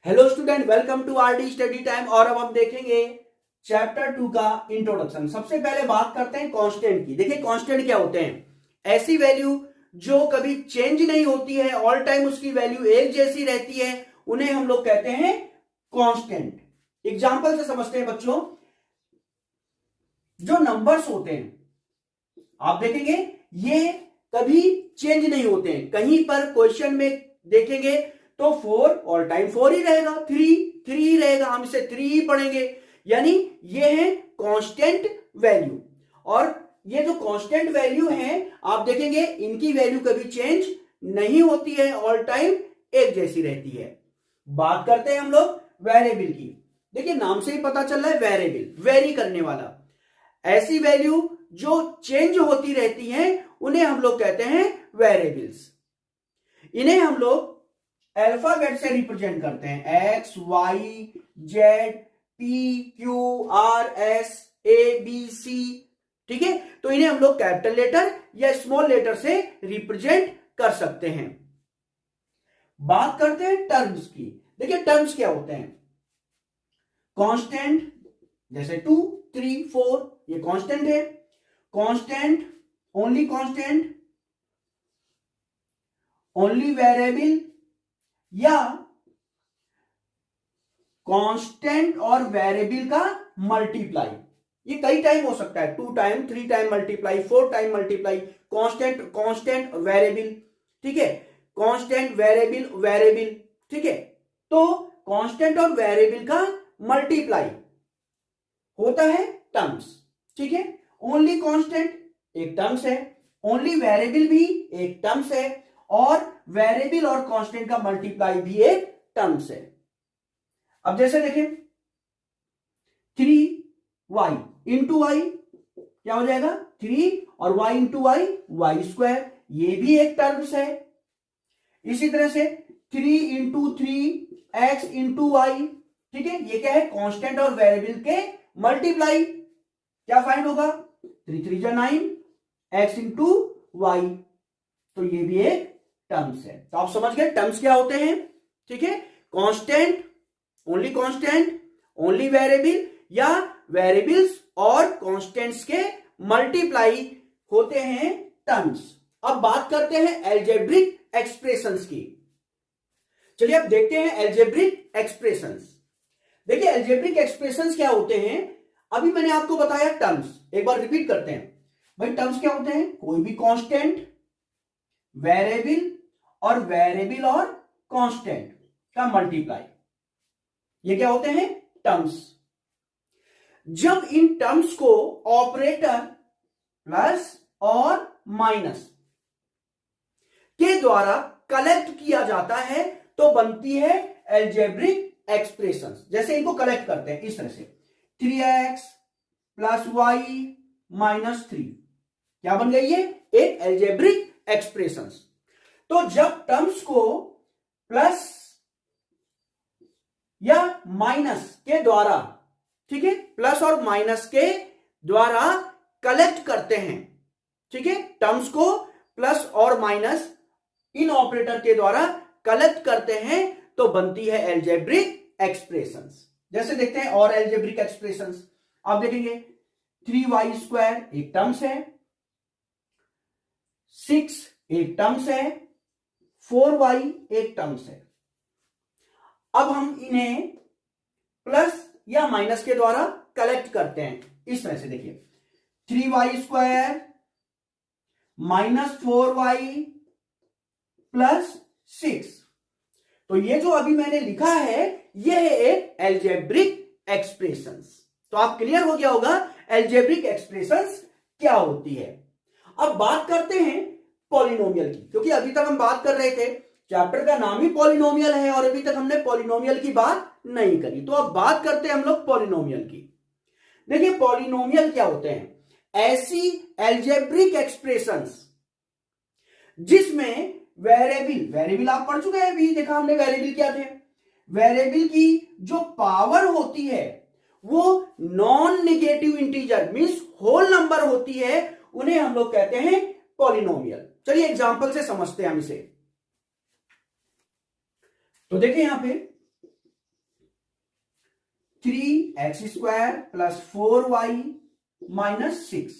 Hello student, welcome to RD study time. और अब हम देखेंगे चैप्टर 2 का इंट्रोडक्शन। सबसे पहले बात करते हैं कांस्टेंट की। देखिए कांस्टेंट क्या होते हैं? ऐसी वैल्यू जो कभी चेंज नहीं होती है, ऑल टाइम उसकी वैल्यू एक जैसी रहती है, उन्हें हम लोग कहते हैं कांस्टेंट। एग्जांपल से समझते हैं बच्चों। जो नंबर्स होते हैं आप देखेंगे ये कभी चेंज नहीं होते हैं। कहीं पर क्वेश्चन में देखेंगे तो 4 ऑल टाइम 4 ही रहेगा, 3 ही रहेगा, हम इसे 3 ही पढ़ेंगे। यानी ये है कांस्टेंट वैल्यू। और ये जो कांस्टेंट वैल्यू है आप देखेंगे इनकी वैल्यू कभी चेंज नहीं होती है, ऑल टाइम एक जैसी रहती है। बात करते हैं हम लोग वेरिएबल की। देखिए नाम से ही पता चल रहा है वेरिएबल, वेरी करने वाला। ऐसी वैल्यू जो चेंज होती रहती हैं उन्हें हम लोग कहते हैं वेरिएबल्स। इन्हें हम लोग अल्फाबेट से रिप्रेजेंट करते हैं, X Y Z P Q R S A B C. ठीक है, तो इन्हें हम लोग कैपिटल लेटर या स्मॉल लेटर से रिप्रेजेंट कर सकते हैं। बात करते हैं टर्म्स की। देखिए टर्म्स क्या होते हैं? कांस्टेंट जैसे 2 3 4 ये कांस्टेंट है। Constant, only constant, only variable, या कांस्टेंट और वेरिएबल का मल्टीप्लाई। ये कई टाइम हो सकता है, 2 time 3 time multiply, 4 time multiply. Constant constant variable, ठीक है, कांस्टेंट वेरिएबल वेरिएबल। ठीक है, तो कांस्टेंट और वेरिएबल का मल्टीप्लाई होता है टर्म्स। ठीक है, ओनली कांस्टेंट एक टर्म्स है, ओनली वेरिएबल भी एक टर्म्स है, और वेरिएबल और कांस्टेंट का मल्टीप्लाई भी एक टर्म्स है। अब जैसे देखें 3y इंटू वाई क्या हो जाएगा? 3, और y into Y Y square, ये भी एक टर्म्स है। इसी तरह से 3 इंटू 3 एक्स इंटू वाई, ठीक है, ये क्या है? कांस्टेंट और वेरिएबल के मल्टीप्लाई। क्या फाइंड होगा? 3 3 जा 9 एक्स इंटू वाई, तो ये भी एक टर्म्स है। तो आप समझ गए टर्म्स क्या होते हैं। ठीक है, कांस्टेंट, ओनली वेरिएबल, या वेरिएबल्स और कांस्टेंट्स के मल्टीप्लाई होते हैं टर्म्स। अब बात करते हैं अलजेब्रिक एक्सप्रेशंस की। चलिए अब देखते हैं अलजेब्रिक एक्सप्रेशंस। देखिए अलजेब्रिक एक्सप्रेशंस क्या होते हैं? अभी मैंने आपको बताया टर्म्स, एक बार रिपीट करते हैं भाई। टर्म्स क्या होते हैं? कोई भी कांस्टेंट, वेरिएबल और कांस्टेंट का मल्टीप्लाई, ये क्या होते हैं? टर्म्स। जब इन टर्म्स को ऑपरेटर प्लस और माइनस के द्वारा कलेक्ट किया जाता है तो बनती है अलजेब्रिक एक्सप्रेशंस। जैसे इनको कलेक्ट करते हैं इस तरह से, 3x प्लस वाई माइनस 3, क्या बन गई है? एक अलजेब्रिक एक्सप्रेशंस। तो जब टर्म्स को प्लस या माइनस के द्वारा, ठीक है, प्लस और माइनस के द्वारा कलेक्ट करते हैं, ठीक है, टर्म्स को प्लस और माइनस इन ऑपरेटर के द्वारा कलेक्ट करते हैं तो बनती है अलजेब्रिक एक्सप्रेशंस। जैसे देखते हैं और अलजेब्रिक एक्सप्रेशंस। आप देखेंगे 3y स्क्वायर एक टर्म्स है, 6 एक टर्म्स है, 4y एक टर्म्स है। अब हम इन्हें प्लस या माइनस के द्वारा कलेक्ट करते हैं इस तरह से। देखिए 3y square minus 4y plus 6, तो ये जो अभी मैंने लिखा है ये है एक अलजेब्रिक एक्सप्रेशंस। तो आप क्लियर हो गया होगा अलजेब्रिक एक्सप्रेशंस क्या होती है। अब बात करते हैं पॉलिनोमियल की, क्योंकि अभी तक हम बात कर रहे थे, चैप्टर का नाम ही पॉलिनोमियल है और अभी तक हमने पॉलिनोमियल की बात नहीं करी। तो अब बात करते हैं हम लोग पॉलिनोमियल की। देखिए पॉलिनोमियल क्या होते हैं? ऐसी अलजेब्रिक एक्सप्रेशंस जिसमें वेरिएबल आप पढ़ चुके हैं, अभी देखा हमने वेरिएबल क्या थे। वेरिएबल की जो पावर होती है वो non negative integer means whole number होती है, उन्हें हम लोग कहते हैं पॉलिनोमियल। चलिए एग्जांपल से समझते हैं हम इसे। तो देखिए यहां पे 3x² प्लस 4y माइनस 6।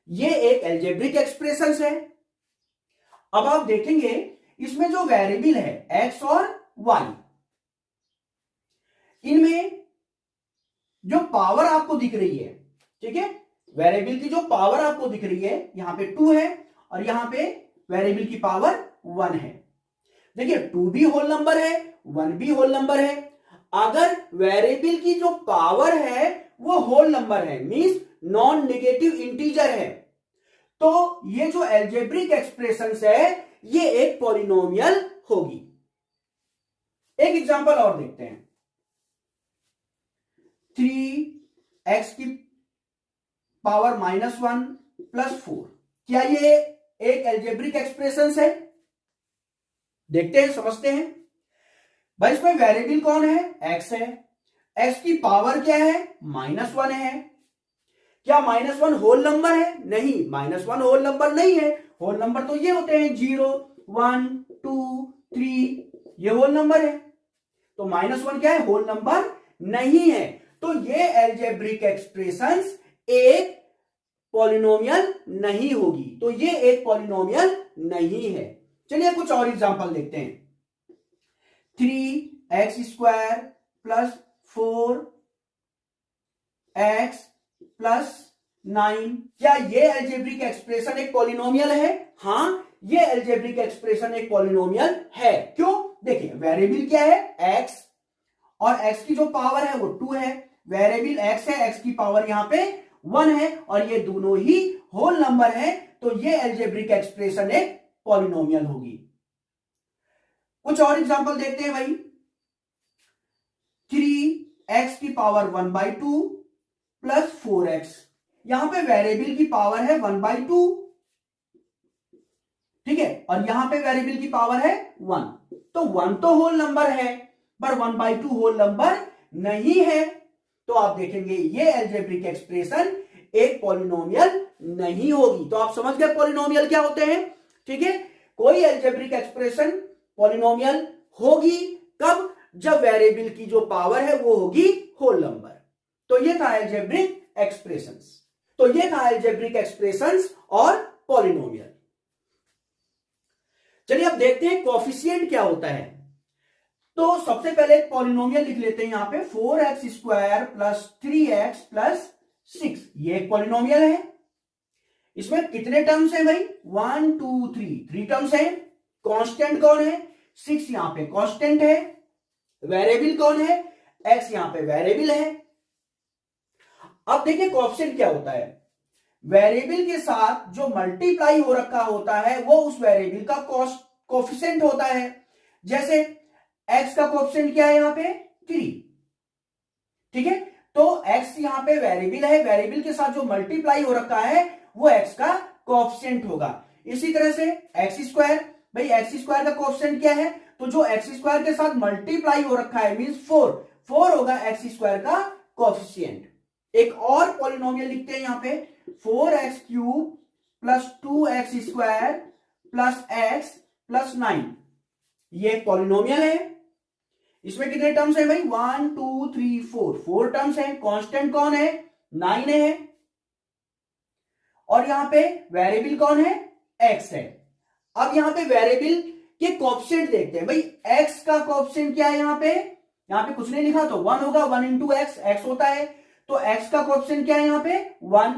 ये एक एल्जेब्रिक एक्सप्रेशन है। अब आप देखेंगे इसमें जो वेरिएबल है x और y, इनमें जो पावर आपको दिख रही है, ठीक है, वेरिएबल की जो पावर आपको दिख रही है, यहां पे 2 है और यहां पे वेरिएबल की पावर 1 है। देखिए 2 भी होल नंबर है, 1 भी होल नंबर है। अगर वेरिएबल की जो पावर है वो होल नंबर है, मींस नॉन नेगेटिव इंटीजर है, तो ये जो एल्जेब्रिक एक्सप्रेशंस है ये एक पॉलिनोमियल होगी। एक एग्जांपल और देखते हैं। 3x की पावर -1 प्लस 4, क्या ये एक एल्जेब्रिक एक्सप्रेशंस है? देखते हैं, समझते हैं। भाई इसमें वेरिएबल कौन है? x है। x की पावर क्या है? -1 है। क्या -1 होल नंबर है? नहीं, -1 होल नंबर नहीं है। होल नंबर तो ये होते हैं 0, 1, 2, 3, ये होल नंबर है। तो -1 क्या है? होल नंबर नहीं है। तो ये एल्जेब्रिक एक्सप्रेशंस एक पॉलिनोमियल नहीं होगी, तो ये एक पॉलिनोमियल नहीं है। चलिए कुछ और एग्जांपल देखते हैं। 3x² प्लस 4x प्लस 9, क्या ये एल्जेब्रिक एक्सप्रेशन एक पॉलिनोमियल है? हाँ, ये एल्जेब्रिक एक्सप्रेशन एक पॉलिनोमियल है। क्यों? देखिए वेरिएबल क्या है? x, और x की जो पावर है वो 2 है। वेरिएबल x है, x की पावर यहां पे 1 है और ये दोनों ही होल नंबर है, तो ये एल्जेब्रिक एक्सप्रेशन एक पॉलिनोमियल होगी। कुछ और एग्जांपल देखते हैं भाई। 3x की पावर 1/2 प्लस 4x, यहां पे वेरिएबल की पावर है 1/2, ठीक है, और यहां पे वेरिएबल की पावर है 1, तो 1 तो होल नंबर है पर 1/2 होल नंबर नहीं है। तो आप देखेंगे ये एल्जेब्रिक एक्सप्रेशन एक पॉलिनोमियल नहीं होगी। तो आप समझ गए पॉलिनोमियल क्या होते हैं, ठीक है। कोई एल्जेब्रिक एक्सप्रेशन पॉलिनोमियल होगी कब? जब वेरिएबल की जो पावर है वो होगी होल नंबर। तो ये था एल्जेब्रिक एक्सप्रेशंस। तो ये था एल्जेब्रिक एक्सप्रेशंस और पॉलिनोमियल। चलिए अब देखते हैं कोएफिशिएंट क्या होता है। तो सबसे पहले एक पॉलिनोमियल लिख लेते हैं यहां पे, 4x² प्लस 3x प्लस 6, ये एक पॉलिनोमियल है। इसमें कितने टर्म्स हैं भाई? 1 2 3 टर्म्स हैं। कांस्टेंट कौन है? 6 यहां पे कांस्टेंट है। वेरिएबल कौन है? x यहां पे वेरिएबल है। अब देखिए कोएफिशिएंट क्या होता है। वेरिएबल के साथ जो मल्टीप्लाई हो रखा होता है वो उस वेरिएबल का कोएफिशिएंट होता है। जैसे x का कोएफिशिएंट क्या है? यहां पे 3, ठीक है। तो x यहां पे वेरिएबल है, वेरिएबल के साथ जो मल्टीप्लाई हो रखा है वो x का कोएफिशिएंट होगा। इसी तरह से x², भाई x² का कोएफिशिएंट क्या है? तो जो x² के साथ मल्टीप्लाई हो रखा है मींस 4 होगा x² का कोएफिशिएंट। एक और पॉलिनोमियल लिखते हैं यहां पे, 4x³ plus 2x² plus x plus 9, ये एक पॉलिनोमियल है। इसमें कितने टर्म्स हैं भाई? 1 2 3 4 टर्म्स हैं। कांस्टेंट कौन है? 9 है। और यहां पे वेरिएबल कौन है? x है। अब यहां पे वेरिएबल के कोएफिशिएंट देखते हैं। भाई x का कोएफिशिएंट क्या है? यहां पे कुछ नहीं लिखा तो 1 होगा, 1 इंटू x होता है। तो x का कोएफिशिएंट क्या है? यहां पे 1।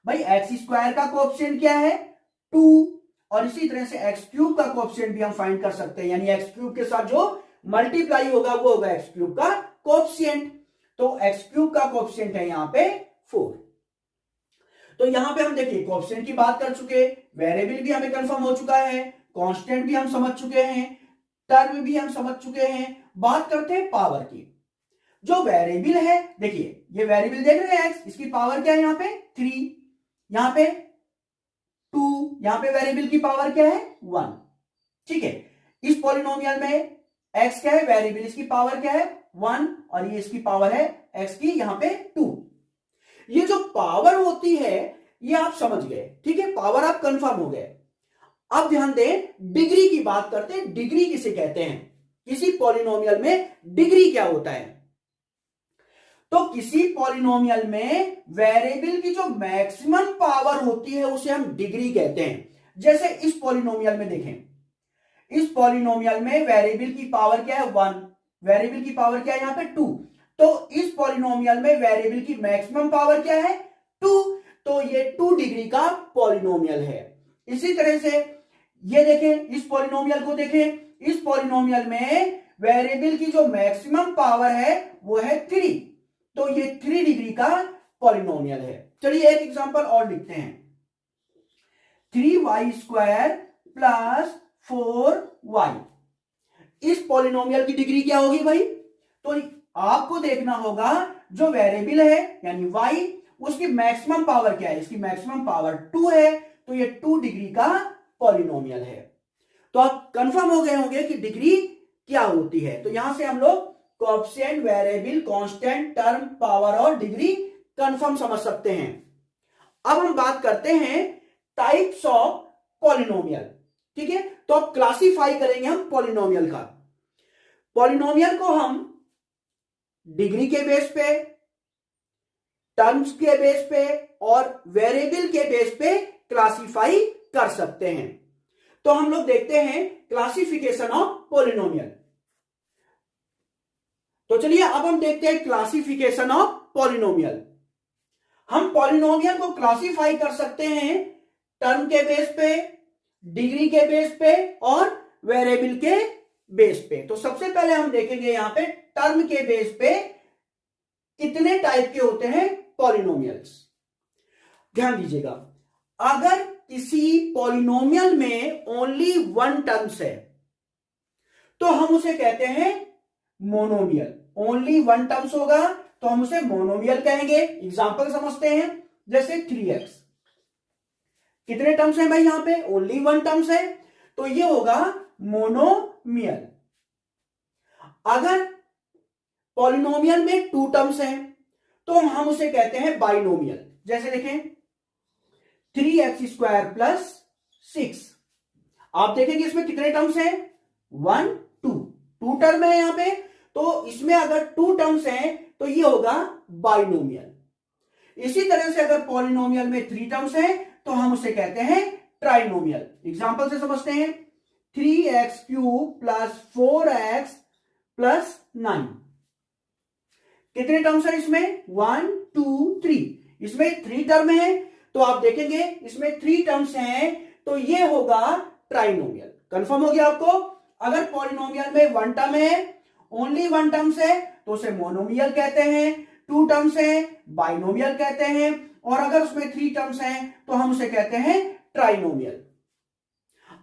भाई x² का कोएफिशिएंट क्या है? 2। और इसी तरह से x³ का कोएफिशिएंट भी हम फाइंड कर सकते हैं, यानी x³ के साथ जो मल्टीप्लाई होगा वो होगा x³ का कोएफिशिएंट। तो x³ का कोएफिशिएंट है यहां पे 4। तो यहां पे हम देखिए कोएफिशिएंट की बात कर चुके, वेरिएबल भी हमें कंफर्म हो चुका है, कांस्टेंट भी हम समझ चुके हैं, टर्म भी हम समझ चुके हैं। बात करते हैं पावर की। जो वेरिएबल है, देखिए ये वेरिएबल देख रहे हैं x, इसकी पावर क्या है? यहां पे 3, यहां पे 2, यहां पे वेरिएबल की पावर क्या है? 1, ठीक है। इस पॉलिनोमियल में x क्या है? वेरिएबल, इसकी पावर क्या है? 1, और ये इसकी पावर है x की यहां पे 2। ये जो पावर होती है ये आप समझ गए, ठीक है, पावर आप कंफर्म हो गए। अब ध्यान दें, डिग्री की बात करते हैं। डिग्री किसे कहते हैं? किसी पॉलिनोमियल में डिग्री क्या होता है? तो किसी पॉलिनोमियल में वेरिएबल की जो मैक्सिमम पावर होती है उसे हम डिग्री कहते हैं। जैसे इस पॉलिनोमियल में देखें, इस पॉलिनोमियल में वेरिएबल की पावर क्या है 1, वेरिएबल की पावर क्या है यहां पे 2। तो इस पॉलिनोमियल में वेरिएबल की मैक्सिमम पावर क्या है 2, तो ये 2 डिग्री का पॉलिनोमियल है। इसी तरह से ये देखें, इस पॉलिनोमियल को देखें, इस पॉलिनोमियल में वेरिएबल की जो मैक्सिमम पावर है वो है 3, तो ये 3 डिग्री का पॉलिनोमियल है। चलिए एक एग्जांपल और लिखते हैं, 3y² प्लस 4y। इस पॉलिनोमियल की डिग्री क्या होगी भाई? तो आपको देखना होगा जो वेरिएबल है यानी y, उसकी मैक्सिमम पावर क्या है, इसकी मैक्सिमम पावर 2 है, तो ये 2 डिग्री का पॉलिनोमियल है। तो आप कंफर्म हो गए होंगे कि डिग्री क्या होती है। तो यहां से हम लोग coefficient, variable, constant, term, power और डिग्री कंफर्म समझ सकते हैं। अब हम बात करते हैं टाइप्स ऑफ पॉलिनोमियल। ठीक है, तो अब क्लासिफाई करेंगे हम पॉलिनोमियल का। पॉलिनोमियल को हम डिग्री के बेस पे, टर्म्स के बेस पे और वेरिएबल के बेस पे क्लासिफाई कर सकते हैं। तो हम लोग देखते हैं क्लासिफिकेशन ऑफ पॉलिनोमियल। तो चलिए अब हम देखते हैं क्लासिफिकेशन ऑफ पॉलिनोमियल। हम पॉलिनोमियल को क्लासिफाई कर सकते हैं टर्म के बेस पे, डिग्री के बेस पे और वेरिएबल के बेस पे। तो सबसे पहले हम देखेंगे यहां पे टर्म के बेस पे कितने टाइप के होते हैं पॉलिनोमियल्स। ध्यान दीजिएगा, अगर किसी पॉलिनोमियल में ओनली 1 टर्म्स है तो हम उसे कहते हैं मोनोमियल। ओनली 1 टर्म्स होगा तो हम उसे मोनोमियल कहेंगे। एग्जांपल समझते हैं, जैसे 3x, कितने टर्म्स हैं भाई यहां पे? ओनली 1 टर्म्स है, तो ये होगा मोनोमियल। अगर पॉलिनोमियल में 2 टर्म्स हैं तो हम उसे कहते हैं बाइनोमियल। जैसे देखें 3x² प्लस 6, आप देखेंगे इसमें कितने टर्म्स हैं? 1 2 टर्म है यहां पे, तो इसमें अगर 2 टर्म्स हैं तो ये होगा बाइनोमियल। इसी तरह से अगर पॉलिनोमियल में 3 टर्म्स हैं तो हम उसे कहते हैं ट्राइनोमियल। एग्जांपल से समझते हैं, 3x³ प्लस 4x प्लस 9, कितने टर्म्स हैं इसमें? 1 2 3, इसमें 3 टर्म है, तो आप देखेंगे इसमें 3 टर्म्स हैं, तो ये होगा ट्राइनोमियल। कंफर्म हो गया आपको? अगर पॉलिनोमियल में 1 टर्म है, ओनली 1 टर्म्स है, तो उसे मोनोमियल कहते हैं। 2 टर्म्स है, बाइनोमियल कहते हैं, और अगर उसमें 3 टर्म्स हैं तो हम उसे कहते हैं ट्राइनोमियल।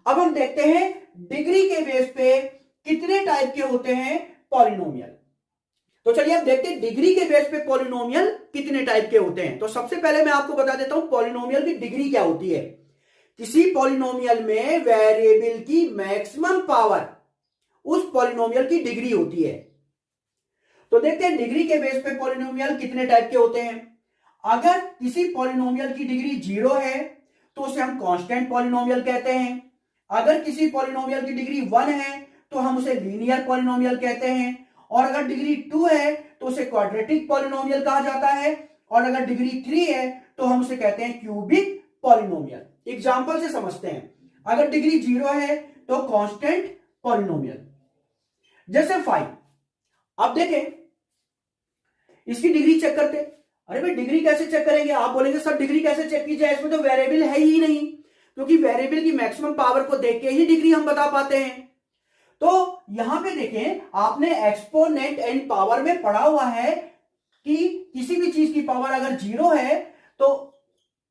अब हम देखते हैं डिग्री के बेस पे कितने टाइप के होते हैं पॉलिनोमियल। तो चलिए अब देखते हैं डिग्री के बेस पे पॉलिनोमियल कितने टाइप के होते हैं। तो सबसे पहले मैं आपको बता देता हूं पॉलिनोमियल की डिग्री क्या होती है। किसी पॉलिनोमियल में वेरिएबल की मैक्सिमम पावर उस पॉलिनोमियल की डिग्री होती है। तो देखते हैं डिग्री के बेस पे पॉलिनोमियल कितने टाइप के होते हैं। अगर किसी पॉलिनोमियल की डिग्री 0 है तो उसे हम कांस्टेंट पॉलिनोमियल कहते हैं। अगर किसी पॉलिनोमियल की डिग्री 1 है तो हम उसे लीनियर पॉलिनोमियल कहते हैं, और अगर डिग्री 2 है तो उसे क्वाड्रेटिक पॉलिनोमियल कहा जाता है, और अगर डिग्री 3 है तो हम उसे कहते हैं क्यूबिक पॉलिनोमियल। एग्जांपल से समझते हैं, अगर डिग्री 0 है तो कांस्टेंट पॉलिनोमियल। जैसे 5, अब देखें इसकी डिग्री चेक करते। अरे भाई डिग्री कैसे चेक करेंगे? आप बोलेंगे सर डिग्री कैसे चेक की जाए, इसमें तो वेरिएबल है ही नहीं, क्योंकि वेरिएबल की मैक्सिमम पावर को देख के ही डिग्री हम बता पाते हैं। तो यहां पे देखें, आपने एक्सपोनेंट एंड पावर में पढ़ा हुआ है कि किसी भी चीज की पावर अगर 0 है तो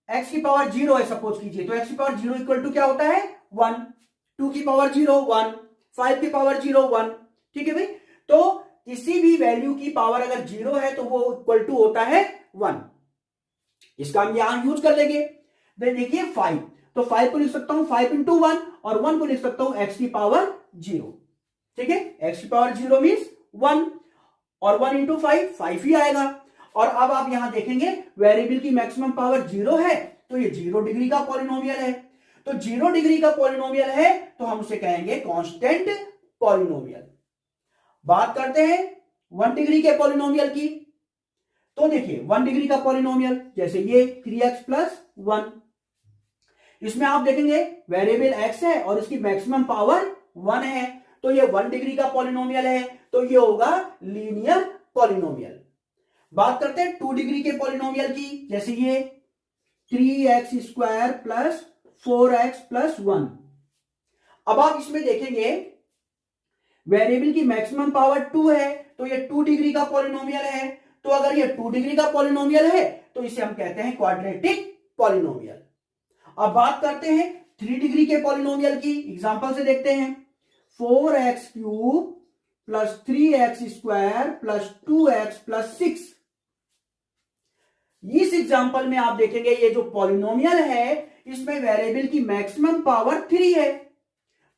x की पावर 0 है सपोज कीजिए, तो x की पावर 0 इक्वल टू क्या होता है? 1। 2 की पावर 0 1, 5 की पावर 0 1। ठीक है भाई, तो किसी भी वैल्यू की पावर अगर 0 है तो वो इक्वल टू होता है 1। इसका हम यहां यूज कर लेंगे। देखिए 5, तो 5 को लिख सकता हूं 5 इंटू 1, और 1 को लिख सकता हूं x की पावर 0। ठीक है, x की पावर 0 मीन्स 1, और 1 इंटू 5 ही आएगा। और अब आप यहां देखेंगे वेरिएबल की मैक्सिमम पावर 0 है, तो ये 0 डिग्री का पॉलिनोमियल है। तो 0 डिग्री का पॉलिनोमियल है तो हम उसे कहेंगे कांस्टेंट पॉलिनोमियल। बात करते हैं 1 डिग्री के पॉलिनोमियल की। तो देखिए 1 डिग्री का पॉलिनोमियल जैसे ये 3x प्लस 1, इसमें आप देखेंगे वेरिएबल x है और इसकी मैक्सिमम पावर 1 है, तो ये 1 डिग्री का पॉलिनोमियल है, तो ये होगा लीनियर पॉलिनोमियल। बात करते हैं 2 डिग्री के पॉलिनोमियल की, जैसे ये 3x square plus 4x plus 1। अब आप इसमें देखेंगे वेरिएबल की मैक्सिमम पावर 2 है, तो ये 2 डिग्री का पॉलिनोमियल है। तो अगर ये 2 डिग्री का पॉलिनोमियल है तो इसे हम कहते हैं क्वाड्रेटिक पॉलिनोमियल। अब बात करते हैं 3 डिग्री के पॉलिनोमियल की, एग्जांपल से देखते हैं 4x cube plus 3x square plus 2x plus 6। इस एग्जांपल में आप देखेंगे ये जो पॉलिनोमियल है इसमें वेरिएबल की मैक्सिमम पावर 3 है,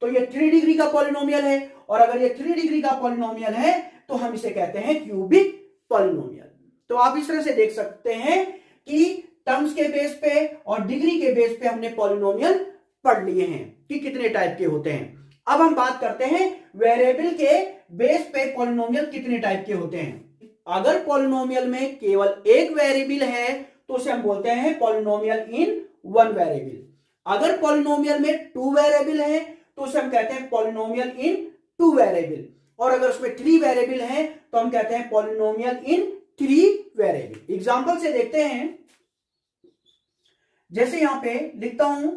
तो ये 3 डिग्री का पॉलिनोमियल है। और अगर ये 3 डिग्री का पॉलिनोमियल है तो हम इसे कहते हैं क्यूबिक पॉलिनोमियल। तो आप इस तरह से देख सकते हैं कि टर्म्स के बेस पे और डिग्री के बेस पे हमने पॉलिनोमियल पढ़ लिए हैं कि कितने टाइप के होते हैं। अब हम बात करते हैं वेरिएबल के बेस पे पॉलिनोमियल कितने टाइप के होते हैं। अगर पॉलिनोमियल में केवल एक वेरिएबल है तो उसे हम बोलते हैं पॉलिनोमियल इन 1 वेरिएबल। अगर पॉलिनोमियल में 2 वेरिएबल है तो उसे हम कहते हैं पॉलिनोमियल इन 2 वेरिएबल, और अगर उसमें 3 वेरिएबल है तो हम कहते हैं पॉलिनोमियल इन 3 वेरिएबल। एग्जांपल से देखते हैं, जैसे यहां पे लिखता हूं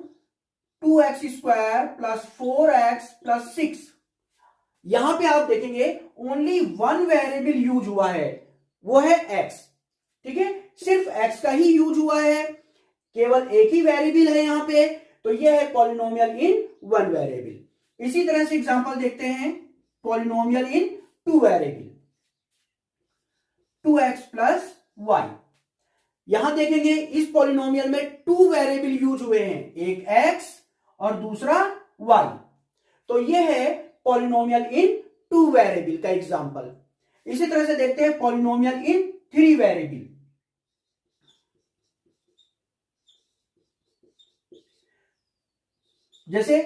2x square plus 4x plus 6। यहां पे आप देखेंगे ओनली 1 वेरिएबल यूज हुआ है, वो है x। ठीक है, सिर्फ x का ही यूज हुआ है, केवल एक ही वेरिएबल है यहां पे, तो ये है पॉलिनोमियल इन 1 वेरिएबल। इसी तरह से एग्जांपल देखते हैं पॉलिनोमियल इन 2 वेरिएबल, 2x प्लस y। यहां देखेंगे इस पॉलिनोमियल में 2 वेरिएबल यूज हुए हैं, एक x और दूसरा y, तो यह है पॉलिनोमियल इन 2 वेरिएबल का एग्जांपल। इसी तरह से देखते हैं पॉलिनोमियल इन 3 वेरिएबल। जैसे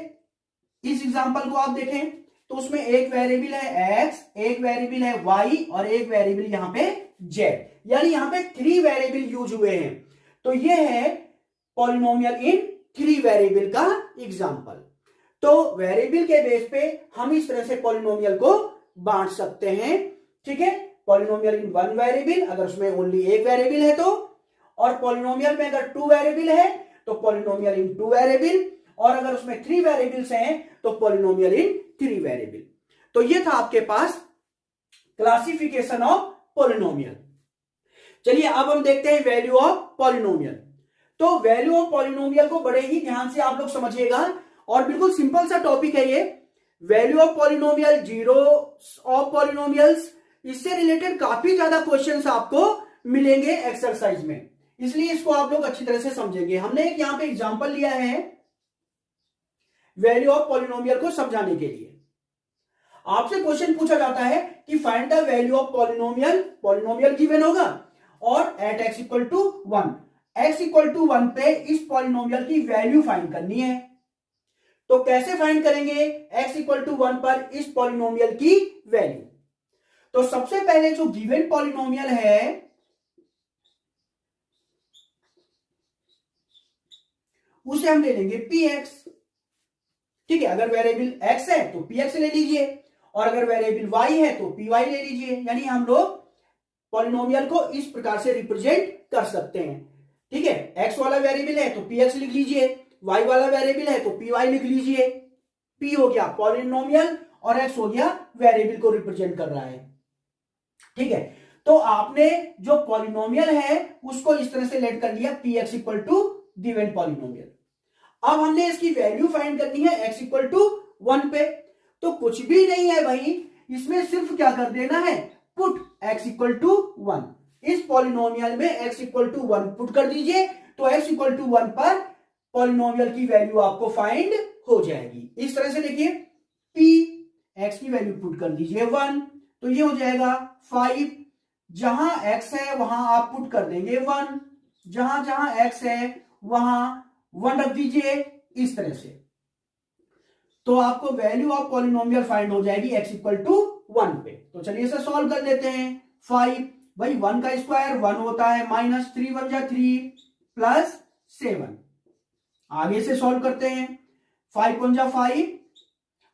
इस एग्जांपल को आप देखें तो उसमें एक वेरिएबल है x, एक वेरिएबल है y और एक वेरिएबल यहां पे z, यानी यहां पे 3 वेरिएबल यूज हुए हैं, तो यह है पॉलिनोमियल इन 3 वेरिएबल का एग्जांपल। तो वेरिएबल के बेस पे हम इस तरह से पॉलिनोमियल को बांट सकते हैं। ठीक है, पॉलिनोमियल इन 1 वेरिएबल अगर उसमें ओनली एक वेरिएबल है तो, और पॉलिनोमियल में अगर 2 वेरिएबल है तो पॉलिनोमियल इन 2 वेरिएबल, और अगर उसमें 3 वेरिएबल्स हैं तो पॉलिनोमियल इन 3 वेरिएबल। तो ये था आपके पास क्लासिफिकेशन ऑफ पॉलिनोमियल। चलिए अब हम देखते हैं वैल्यू ऑफ पॉलिनोमियल। तो वैल्यू ऑफ पॉलिनोमियल को बड़े ही ध्यान से आप लोग समझिएगा, और बिल्कुल सिंपल सा टॉपिक है ये। Value of polynomial, zero of polynomials, इससे रिलेटेड काफी ज्यादा क्वेश्चंस आपको मिलेंगे एक्सरसाइज में, इसलिए इसको आप लोग अच्छी तरह से समझेंगे। हमने एक यहां पे एग्जांपल लिया है वैल्यू ऑफ पॉलिनोमियल को समझाने के लिए। आपसे क्वेश्चन पूछा जाता है कि find the value of polynomial, polynomial given होगा और at x equal to 1, x equal to 1 पे इस पॉलिनोमियल की वैल्यू फाइंड करनी है। तो कैसे फाइंड करेंगे x इक्वल टू 1 पर इस पॉलिनोमियल की वैल्यू? तो सबसे पहले जो गिवन पॉलिनोमियल है उसे हम ले लेंगे px। ठीक है, अगर वेरिएबल x है तो px ले लीजिए, और अगर वेरिएबल y है तो py ले लीजिए। यानी हम लोग पॉलिनोमियल को इस प्रकार से रिप्रेजेंट कर सकते हैं। ठीक है, x वाला वेरिएबल है तो px लिख लीजिए, y वाला वेरिएबल है तो py लिख लीजिए। p हो गया पॉलिनोमियल और x हो गया वेरिएबल को रिप्रेजेंट कर रहा है। ठीक है, तो आपने जो पॉलिनोमियल है उसको इस तरह से लेट कर लिया px equal to given polynomial. अब हमने इसकी वैल्यू फाइंड करनी है x इक्वल टू 1 पे। तो कुछ भी नहीं है भाई, इसमें सिर्फ क्या कर देना है, पुट x इक्वल टू 1। इस पॉलिनोमियल में x इक्वल टू 1 पुट कर दीजिए, तो x इक्वल टू 1 पर पॉलिनोमियल की वैल्यू आपको फाइंड हो जाएगी। इस तरह से देखिए p x की वैल्यू पुट कर दीजिए 1, तो ये हो जाएगा 5। जहां x है वहां आप पुट कर देंगे 1, जहां जहां x है वहां 1 रख दीजिए इस तरह से, तो आपको वैल्यू ऑफ पॉलिनोमियल फाइंड हो जाएगी x इक्वल टू 1 पे। तो चलिए इसे सॉल्व कर लेते हैं। 5 भाई 1 का स्क्वायर 1 होता है, माइनस 3 1 जा 3 प्लस 7। आगे से सॉल्व करते हैं, 5 1 जा 5,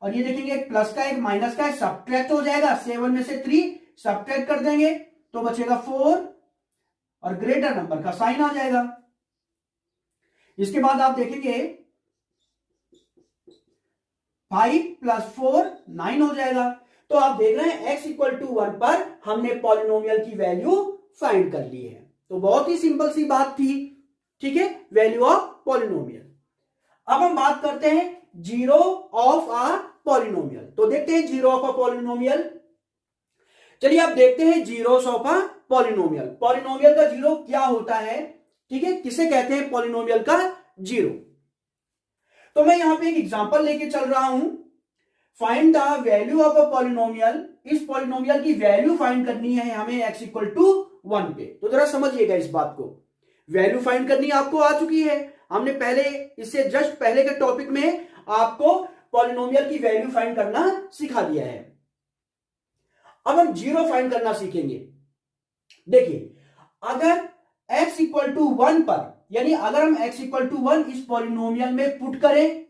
और ये देखेंगे एक प्लस का एक माइनस का, सब्ट्रैक्ट हो जाएगा, 7 में से 3 सब्ट्रैक्ट कर देंगे तो बचेगा 4 और ग्रेटर नंबर का साइन आ जाएगा। इसके बाद आप देखेंगे 5 प्लस 4 9 हो जाएगा। तो आप देख रहे हैं x इक्वल टू 1 पर हमने पॉलिनोमियल की वैल्यू फाइंड कर ली है। तो बहुत ही सिंपल सी बात थी, ठीक है, वैल्यू ऑफ पॉलिनोमियल। अब हम बात करते हैं जीरो ऑफ अ पॉलिनोमियल। तो देखते हैं जीरो ऑफ अ पॉलिनोमियल। चलिए आप देखते हैं zeros of a polynomial. Polynomial का जीरो क्या होता है, ठीक है, किसे कहते हैं पॉलिनोमियल का जीरो। तो मैं यहां पे एक एग्जांपल लेके चल रहा हूं, find the value of a polynomial. इस पॉलिनोमियल की वैल्यू फाइंड करनी है हमें x इक्वल टू 1 पे। तो जरा समझिएगा इस बात को, वैल्यू फाइंड करनी आपको आ चुकी है, हमने पहले इससे जस्ट पहले के टॉपिक में आपको पॉलिनोमियल की वैल्यू फाइंड करना सिखा दिया है। अब हम जीरो फाइंड करना सीखेंगे। देखिए, अगर x इक्वल टू 1 पर, यानी अगर हम x इक्वल टू 1 इस पॉलिनोमियल में पुट करें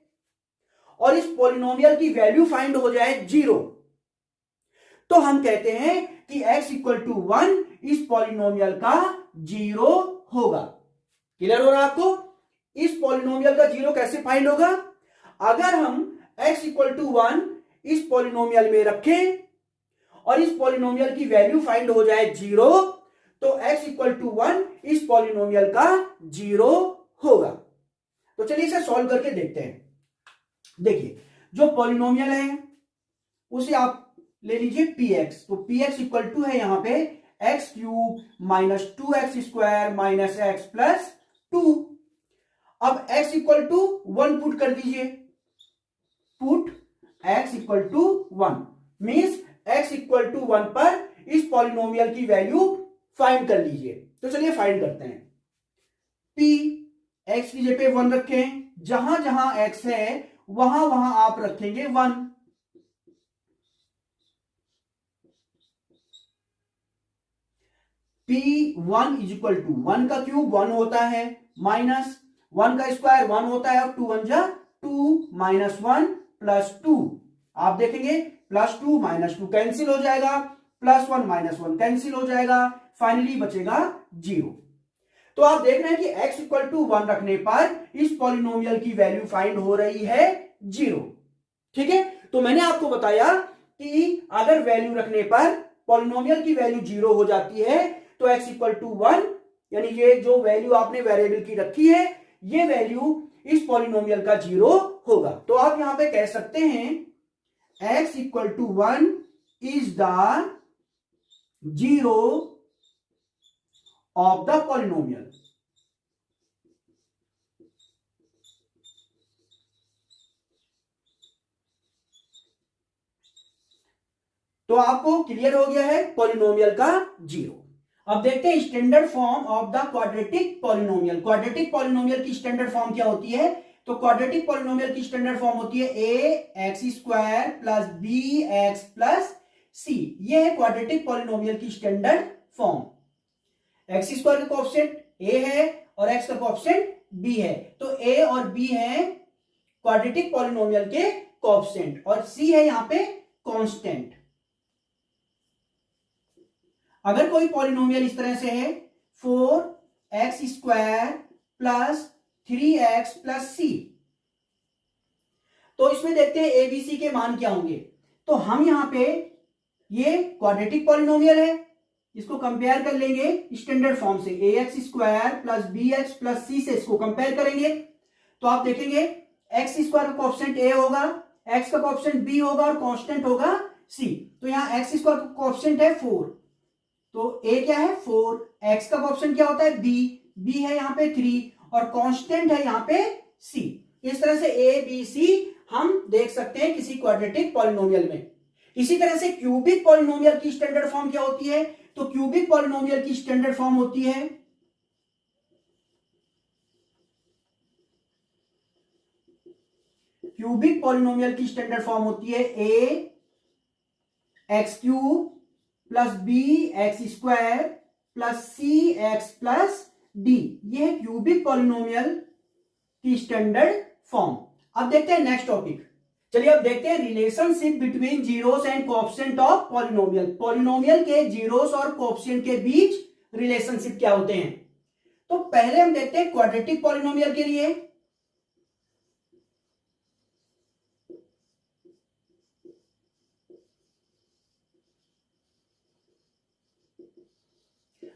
और इस पॉलिनोमियल की वैल्यू फाइंड हो जाए जीरो, तो हम कहते हैं कि x इक्वल टू 1 इस पॉलिनोमियल का जीरो होगा। क्लियर हो रहा है आपको? इस पॉलिनोमियल का जीरो कैसे फाइंड होगा? अगर हम x इक्वल टू 1 इस पॉलिनोमियल में रखें और इस पॉलिनोमियल की वैल्यू फाइंड हो जाए जीरो, तो x इक्वल टू 1 इस पॉलिनोमियल का जीरो होगा। तो चलिए इसे सॉल्व करके देखते हैं। देखिए, जो पॉलिनोमियल है उसे आप ले लीजिए px। तो px इक्वल टू है यहां पे X cube minus 2x square minus X plus 2। अब x इक्वल टू 1 पुट कर दीजिए, put x equal to 1 means x equal to 1 पर इस पॉलिनोमियल की वैल्यू फाइंड कर लीजिए। तो चलिए फाइंड करते हैं। p x की जगह पे 1 रखें, जहां जहां x है वहां वहां आप रखेंगे 1। p1 इज इक्वल टू 1 का क्यूब 1 होता है, माइनस 1 का स्क्वायर 1 होता है, अब 2 1 जा 2 माइनस 1 प्लस 2। आप देखेंगे प्लस 2 माइनस 2 कैंसिल हो जाएगा, प्लस 1 माइनस 1 कैंसिल हो जाएगा, फाइनली बचेगा 0। तो आप देख रहे हैं कि x इक्वल टू 1 रखने पर इस पॉलिनोमियल की वैल्यू फाइंड हो रही है 0। ठीक है, तो मैंने आपको बताया कि अगर वैल्यू रखने पर पॉलिनोमियल की वैल्यू 0 हो जाती है तो x इक्वल टू 1, यानी ये जो वैल्यू आपने वेरिएबल की रखी है ये वैल्यू इस पॉलिनोमियल का 0 होगा। तो आप यहां पे कह सकते हैं x equal to 1 is the zero of the polynomial. तो आपको क्लियर हो गया है पॉलिनोमियल का जीरो। अब देखते हैं standard form of the quadratic polynomial. Quadratic polynomial की स्टैंडर्ड फॉर्म क्या होती है? तो क्वाड्रेटिक पॉलिनोमियल की स्टैंडर्ड फॉर्म होती है a x square plus b x plus c। ये है क्वाड्रेटिक पॉलिनोमियल की स्टैंडर्ड फॉर्म। x स्क्वायर का कोएफिशिएंट a है और x का कोएफिशिएंट b है, तो a और b है क्वाड्रेटिक पॉलिनोमियल के कोएफिशिएंट और c है यहां पे कांस्टेंट। अगर कोई पॉलिनोमियल इस तरह से है 4x square plus 3x plus c, तो इसमें देखते हैं ए बी सी के मान क्या होंगे। तो हम यहां पे ये क्वाड्रेटिक पॉलिनोमियल है, इसको कंपेयर कर लेंगे स्टैंडर्ड फॉर्म से, ax square plus bx plus c से इसको कंपेयर करेंगे तो आप देखेंगे x स्क्वायर का कोएफिशिएंट a होगा, x का कोएफिशिएंट b होगा और कांस्टेंट होगा c। तो यहां x स्क्वायर का कोएफिशिएंट है 4, तो a क्या है 4, x का कोएफिशिएंट क्या होता है b है यहां पे 3 और कांस्टेंट है यहां पे c। इस तरह से a b c हम देख सकते हैं किसी क्वाड्रेटिक पॉलिनोमियल में। इसी तरह से क्यूबिक पॉलिनोमियल की स्टैंडर्ड फॉर्म क्या होती है? तो क्यूबिक पॉलिनोमियल की स्टैंडर्ड फॉर्म होती है a x cube plus B x square plus C x plus D, ये है क्यूबिक पॉलिनोमियल की स्टैंडर्ड फॉर्म। अब देखते हैं नेक्स्ट टॉपिक। चलिए अब देखते हैं relationship between zeros and coefficient of polynomial. Polynomial के जीरोस और कोएफिशिएंट के बीच रिलेशनशिप क्या होते हैं। तो पहले हम देखते हैं क्वाड्रेटिक पॉलिनोमियल के लिए।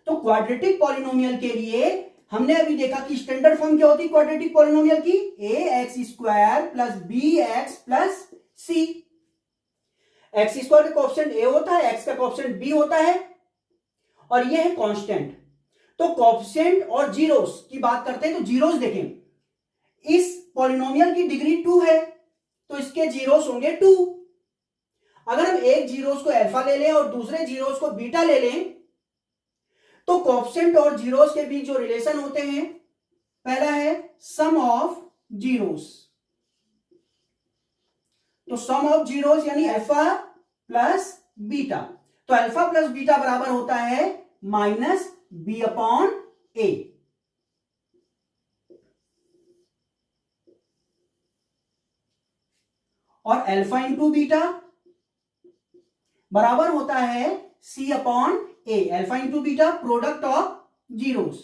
तो क्वाड्रेटिक पॉलिनोमियल के लिए हमने अभी देखा कि स्टैंडर्ड फॉर्म क्या होती है क्वाड्रेटिक पॉलिनोमियल की, a x square plus B x plus C. X square का कोएफिशिएंट ए होता है, एक्स का कोएफिशिएंट बी होता है, और ये है कांस्टेंट। तो कोएफिशिएंट और जीरोस की बात करते हैं, तो जीरोस देखें, इस पॉलिनोमियल की डिग्री 2 है तो इसके जीरोस होंगे 2। अगर हम एक जीरोस को अल्फा ले लें और दूसरे जीरोस को बीटा ले लें, तो कोएफिशिएंट और जीरोस के बीच जो रिलेशन होते हैं, पहला है सम ऑफ जीरोस। तो सम ऑफ जीरोस यानी अल्फा प्लस बीटा, तो अल्फा प्लस बीटा बराबर होता है माइनस बी अपॉन ए। और अल्फा इंटू बीटा बराबर होता है c upon a. Alpha into beta product of zeros.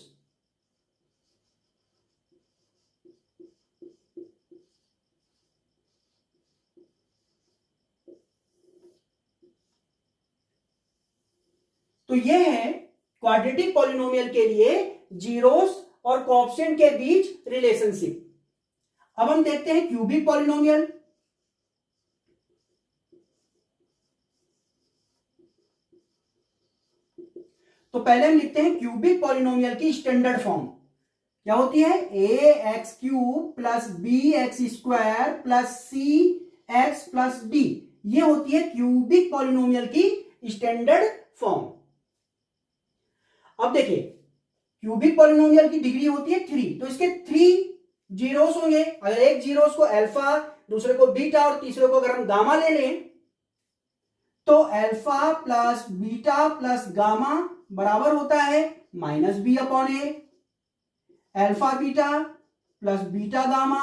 तो ये है क्वाड्रेटिक पॉलिनोमियल के लिए जीरोस और कोएफिशिएंट के बीच रिलेशनशिप। अब हम देखते हैं क्यूबिक पॉलिनोमियल। तो पहले हम लिखते हैं क्यूबिक पॉलिनोमियल की स्टैंडर्ड फॉर्म क्या होती है, a x cube plus B x square plus C x plus D, ये होती है क्यूबिक पॉलिनोमियल की स्टैंडर्ड फॉर्म। अब देखिए क्यूबिक पॉलिनोमियल की डिग्री होती है 3, तो इसके 3 जीरोस होंगे। अगर एक जीरोस को अल्फा, दूसरे को बीटा और तीसरे को अगर हम गामा ले लें, तो alpha plus beta plus gamma बराबर होता है minus b upon a. Alpha beta plus beta gamma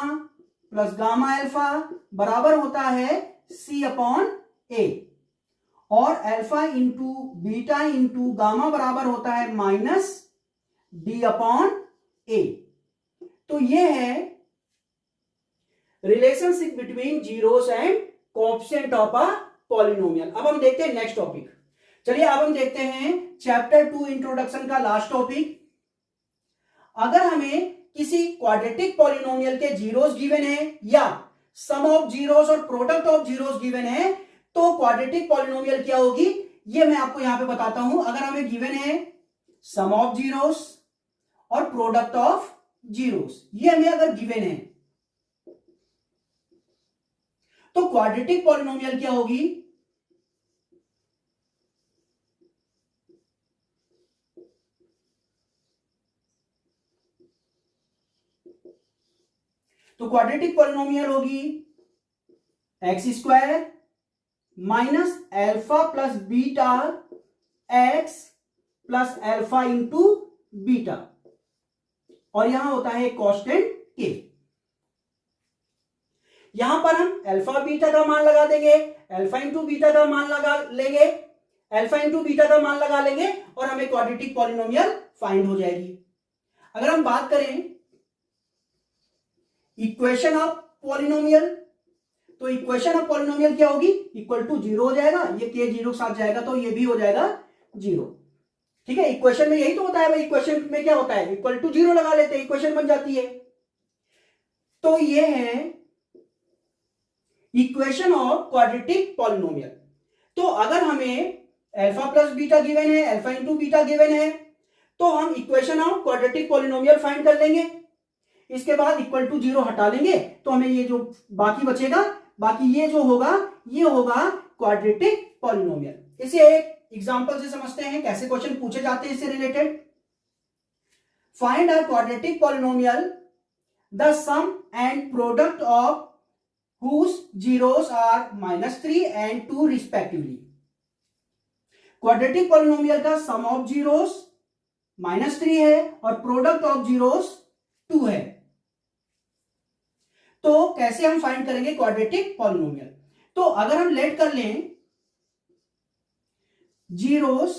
plus gamma alpha बराबर होता है सी अपॉन ए। और alpha into beta into gamma बराबर होता है माइनस डी अपॉन ए। तो ये है relationship between zeros and coefficient of a polynomial. अब हम देखते हैं नेक्स्ट टॉपिक। चलिए अब हम देखते हैं चैप्टर 2 इंट्रोडक्शन का लास्ट टॉपिक। अगर हमें किसी क्वाड्रेटिक पॉलिनोमियल के जीरोस गिवन है या सम ऑफ जीरोस और प्रोडक्ट ऑफ जीरोस गिवन है, तो क्वाड्रेटिक पॉलिनोमियल क्या होगी, ये मैं आपको यहां पे बताता हूं। अगर हमें गिवन है सम ऑफ जीरोस और प्रोडक्ट ऑफ जीरोस, ये हमें अगर गिवन है, तो क्वाड्रेटिक पॉलिनोमियल क्या होगी, तो क्वाड्रेटिक पॉलिनोमियल होगी x square minus alpha plus beta X plus alpha into beta, और यहां होता है कांस्टेंट के। यहां पर हम अल्फा बीटा का मान लगा देंगे, अल्फा इंटू बीटा का मान लगा लेंगे, अल्फा इंटू बीटा का मान लगा लेंगे और हमें क्वाड्रेटिक पॉलिनोमियल फाइंड हो जाएगी। अगर हम बात करें इक्वेशन ऑफ पॉलिनोमियल, तो इक्वेशन ऑफ पॉलिनोमियल क्या होगी, इक्वल टू 0 हो जाएगा, ये के 0 के साथ जाएगा तो ये भी हो जाएगा 0। ठीक है, इक्वेशन में यही तो होता है भाई, इक्वेशन में क्या होता है, इक्वल टू 0 लगा लेते हैं, इक्वेशन बन जाती है। तो ये है इक्वेशन ऑफ क्वाड्रेटिक पॉलिनोमियल। तो अगर हमें अल्फा प्लस बीटा गिवन है, अल्फा इंटू बीटा गिवन है, तो हम equation of quadratic polynomial find कर लेंगे। इसके बाद इक्वल टू 0 हटा लेंगे तो हमें ये जो बाकी बचेगा, बाकी ये जो होगा ये होगा क्वाड्रेटिक पॉलिनोमियल। इसे एक एग्जांपल से समझते हैं कैसे क्वेश्चन पूछे जाते हैं इससे related. Find a quadratic polynomial the sum and product of whose zeros are -3 and 2 respectively। Quadratic polynomial का सम ऑफ जीरोस -3 है और प्रोडक्ट ऑफ जीरोस 2 है। तो कैसे हम फाइंड करेंगे क्वाड्रेटिक पॉलिनोमियल? तो अगर हम लेट कर लें zeros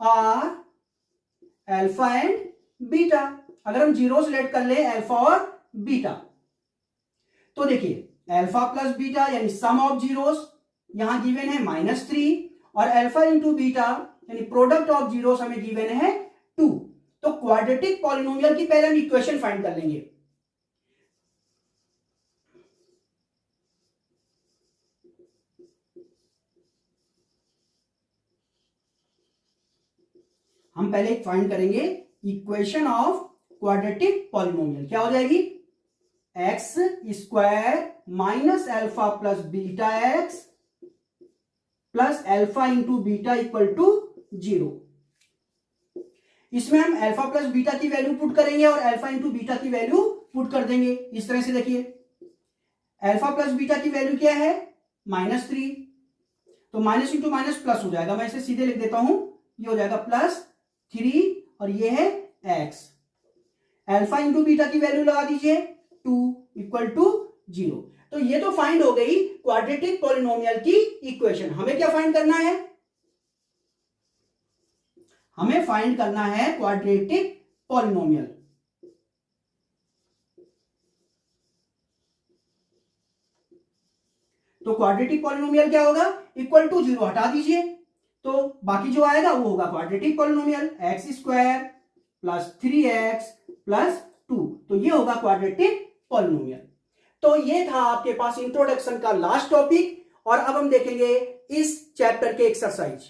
are alpha and beta, अगर हम जीरोस लेट कर लें अल्फा और बीटा, तो देखिए अल्फा प्लस बीटा यानी सम ऑफ जीरोस यहां गिवन है -3 और अल्फा इंटू बीटा यानी प्रोडक्ट ऑफ जीरोस हमें गिवन है 2। तो क्वाड्रेटिक पॉलिनोमियल की पहले हम इक्वेशन फाइंड कर लेंगे। हम पहले फाइंड करेंगे इक्वेशन ऑफ क्वाड्रेटिक पॉलिनोमियल। क्या हो जाएगी? X square minus alpha plus beta X plus alpha into beta equal to 0। इसमें हम अल्फा प्लस बीटा की वैल्यू पुट करेंगे और अल्फा इंटू बीटा की वैल्यू पुट कर देंगे। इस तरह से देखिए अल्फा प्लस बीटा की वैल्यू क्या है? -3, तो माइनस इंटू माइनस प्लस हो जाएगा। मैं इसे सीधे लिख देता हूं, ये हो जाएगा +3 और ये है x। अल्फा इंटू बीटा की वैल्यू लगा दीजिए 2 इक्वल टू 0। तो ये तो फाइंड हो गई क्वाड्रेटिक पॉलिनोमियल की इक्वेशन। हमें क्या फाइंड करना है? हमें फाइंड करना है क्वाड्रेटिक पॉलिनोमियल। तो क्वाड्रेटिक पॉलिनोमियल क्या होगा? इक्वल टू 0 हटा दीजिए, तो बाकी जो आएगा वो होगा quadratic polynomial, x square plus 3x plus 2। तो ये होगा क्वाड्रेटिक पॉलिनोमियल। तो ये था आपके पास इंट्रोडक्शन का लास्ट टॉपिक और अब हम देखेंगे इस चैप्टर के एक्सरसाइज।